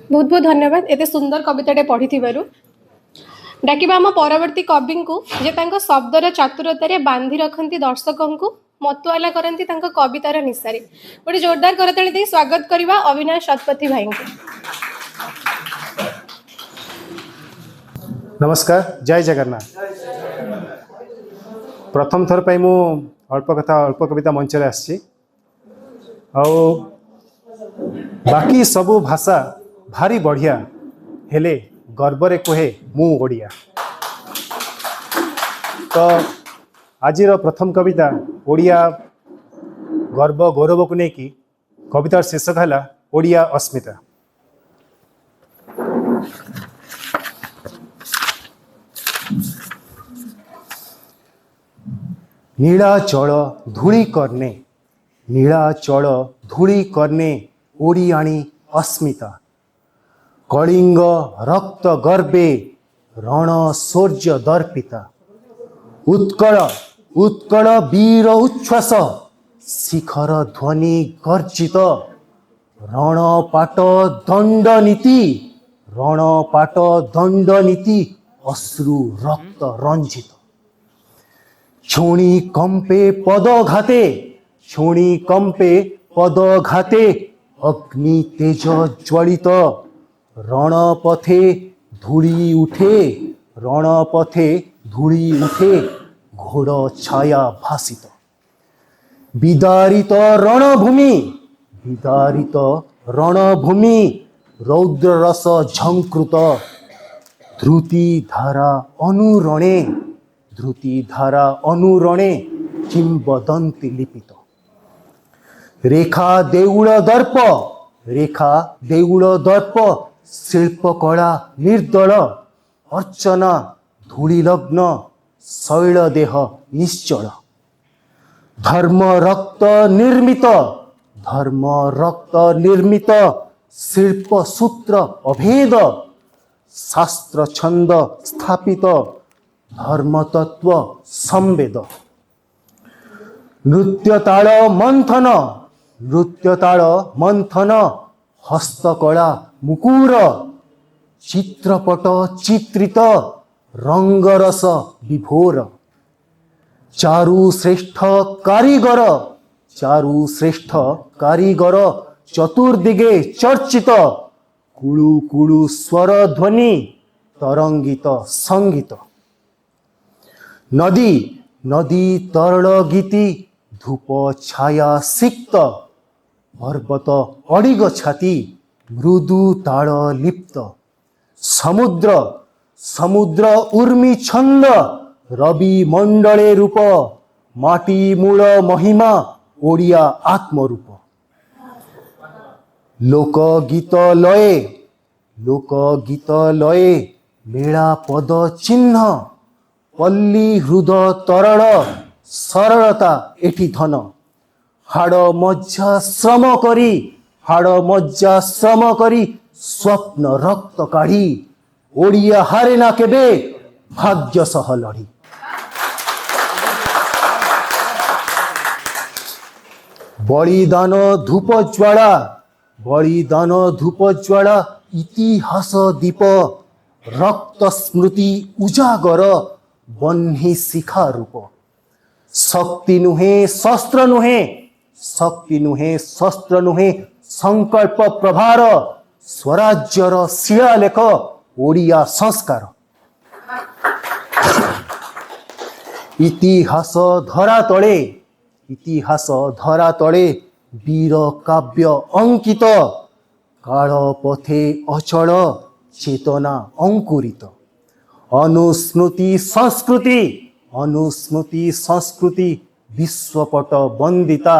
बहुत बहुत धन्यवाद एते सुंदर कविताटे पढ़ी डाकिबा आम परवर्ती कवि को जे तांको शब्दर चातुरतारे बांधी रखती दर्शकों को मतुआला करती कवितार निशारे गोटे जोरदार करताली दे स्वागत करवा अविनाश शतपथी भाई को। नमस्कार, जय जगन्नाथ। प्रथम थर पर मु अल्प कविता मंच रे आसी बाकी सबू भाषा भारी बढ़िया हेले गर्व कहे मु ओडिया। तो आज प्रथम कविता ओडिया गर्व गौरव को लेकिन कवितार शीर्षक है ओडिया अस्मिता। नीलाचल धूली करने, नीलाचल धूली करने ओडियाणी अस्मिता। कलिंग रक्त गर्भे रण शौर्य दर्पिता। उत्कल उत्कल वीर उच्छ्वास शिखर ध्वनि गर्जित। रणपाट दंडनीति, रणपाट दंडनीति अश्रु रक्त रंजित। छोणी कंपे पदघाते, छोणी कंपे पदघाते अग्नि तेज ज्वलित। रणपथे धूली उठे, रणपथे धूली उठे घोड़ छाया भासित। विदारित रणभूमि, विदारित रणभूमि रौद्र रस झंकृत। ध्रुति धारा अनुरणे, ध्रुति धारा अनुरणे किंबदंती लिपित। रेखा देउल दर्प, रेखा देउल दर्प शिल्पकला निर्दल। अर्चना धूलिलग्न शैल देह निश्चल। धर्म रक्त निर्मित, धर्म रक्त निर्मित शिल्प सूत्र अभेद। शास्त्र छंद स्थापित धर्म तत्व संवेद। नृत्य ताल मंथन, नृत्य ताल मंथन हस्तकला मुकुर। चित्रपट चित्रित रंगरस विभोर। चारु श्रेष्ठ कारीगर, चारु श्रेष्ठ कारीगर चतुर्दिगे चर्चित। कुळु कुळु स्वर ध्वनि तरंगित संगीत। नदी नदी तरल गीति धूप छाया सिक्त। पर्वत अडिग छाती मृदु ताल लिप्त। समुद्र समुद्र उर्मी छंद रवि मंडले रूप। माटी मूल महिमा ओडिया आत्मरूप। लोकगीत लये, लोकगीत लये मेला पद चिन्ह। पल्ली हृद तरल सरलता एठी धन। हाड़ मज्जा श्रम करी, हाड़ मज्जा श्रम करी स्वप्न रक्त काढ़ी। ओडिया हारे ना केबे भाग्य सह लड़ी। बलिदान धूप ज्वाला, बलिदान धूप ज्वाला इतिहास दीप। रक्त स्मृति उजागर बन्ही शिखा रूप। शक्ति नुहे शस्त्र नुहे, शक्ति नुहे शस्त्र नुहे संकल्प प्रभार। स्वराज्यर शिलालेख ओडिया संस्कार। इतिहास धरा तले, इतिहास धरा तले वीर काव्य अंकित। काल पथे अचल चेतना अंकुरित। अनुस्मृति संस्कृति, अनुस्मृति संस्कृति विश्वपट वंदिता।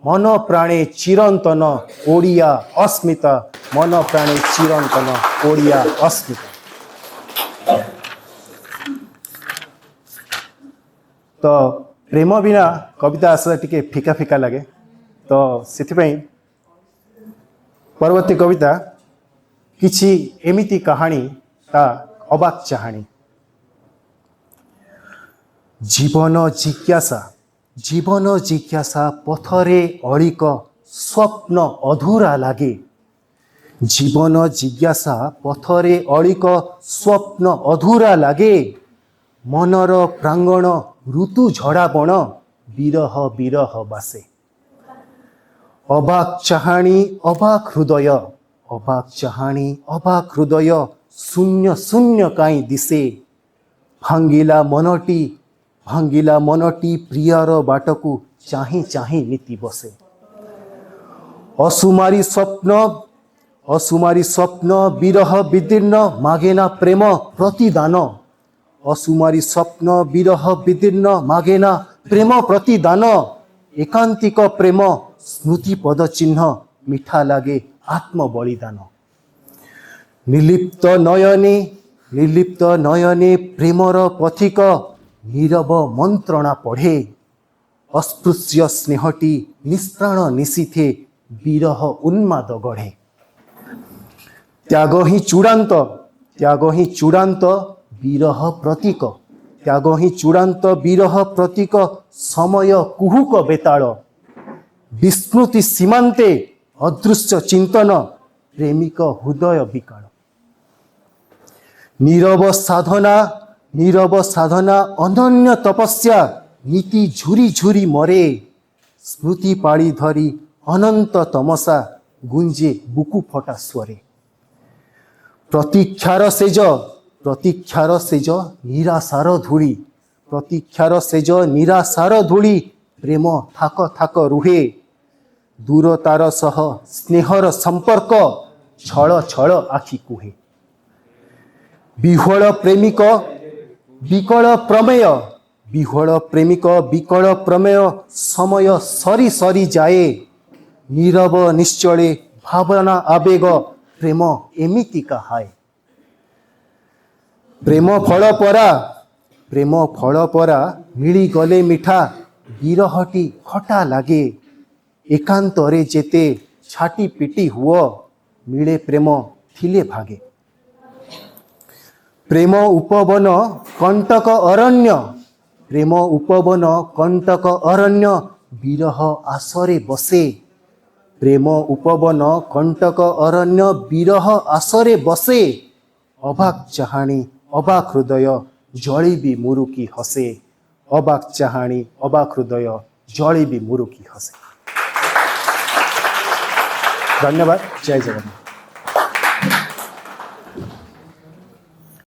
मन प्राणे चिरंतन ओडिया अस्मिता, मन प्राणे चिरंतन ओडिया अस्मिता। तो प्रेम बिना कविता आसला टिके फिका फिका लगे। तो से परवर्ती कविता किछि एमिति कहानी ता अबाक चाहानी। जीवन जिज्ञासा, जीवन जिज्ञासा पथरे अड़िक स्वप्न अधूरा लागे। जीवन जिज्ञासा पथरे अलिक स्वप्न अधूरा लागे मनर प्रांगण ऋतु झड़ा बण विरह विरह बासे अबाक चाहाणी अबाक हृदय अबाक चाहाणी अबाक हृदय शून्य शून्य काई दिसे भांगिला मनटी प्रियार बाटकू चाही चाही नीति बसे असुमारी स्वप्न विरह विदीर्ण मागेना प्रेम प्रतिदान असुमारी स्वप्न विरह विदीर्ण मागेना प्रेम प्रतिदान एकांतिक प्रेम स्मृति पद चिन्ह मिठा लागे आत्म बलिदान निर्लिप्त नयने प्रेमर पथिक नीरव मंत्रणा पढ़े अस्पृश्य स्नेहटी निष्प्राण निशीथे विरह उन्माद गढ़े त्याग ही चूड़ांत विरह प्रतीक त्याग ही चूड़ांत विरह प्रतीक समय कुहुक बेताल विस्मृति सीमांते अदृश्य चिंतन प्रेमिक हृदय विकाल नीरव साधना अनन्य तपस्या नीति झुरी झुरी मरे स्मृति पाड़ी धरी अनंत तमसा गुंजे बुकु फटा स्वरे प्रतीक्षार सेज निराशार धूली प्रेम थाक थाक रुहे दूरतार सह स्नेहर संपर्क छळ छळ आखि कुहे विह्वल प्रेमिक विकल प्रमेय समय सरी सरी जाए नीरव निश्चले भावना आवेग प्रेम एमितिका हाय प्रेम फल परा मिली गले मिठा विरहटी खटा लागे एकांतरे जेते छाटी पिटी हुआ मिले प्रेम थिले भागे प्रेम उपवन कंटक अरण्य विरह आसरे बसे प्रेम उपवन कंटक अरण्य विरह आसरे बसे अबाक चाहाणी अबाक हृदय जली भी मुरुकी हसे अबाक चाहाणी अबाक हृदय जली भी मुरुकी हसे। धन्यवाद। जय जगन्नाथ।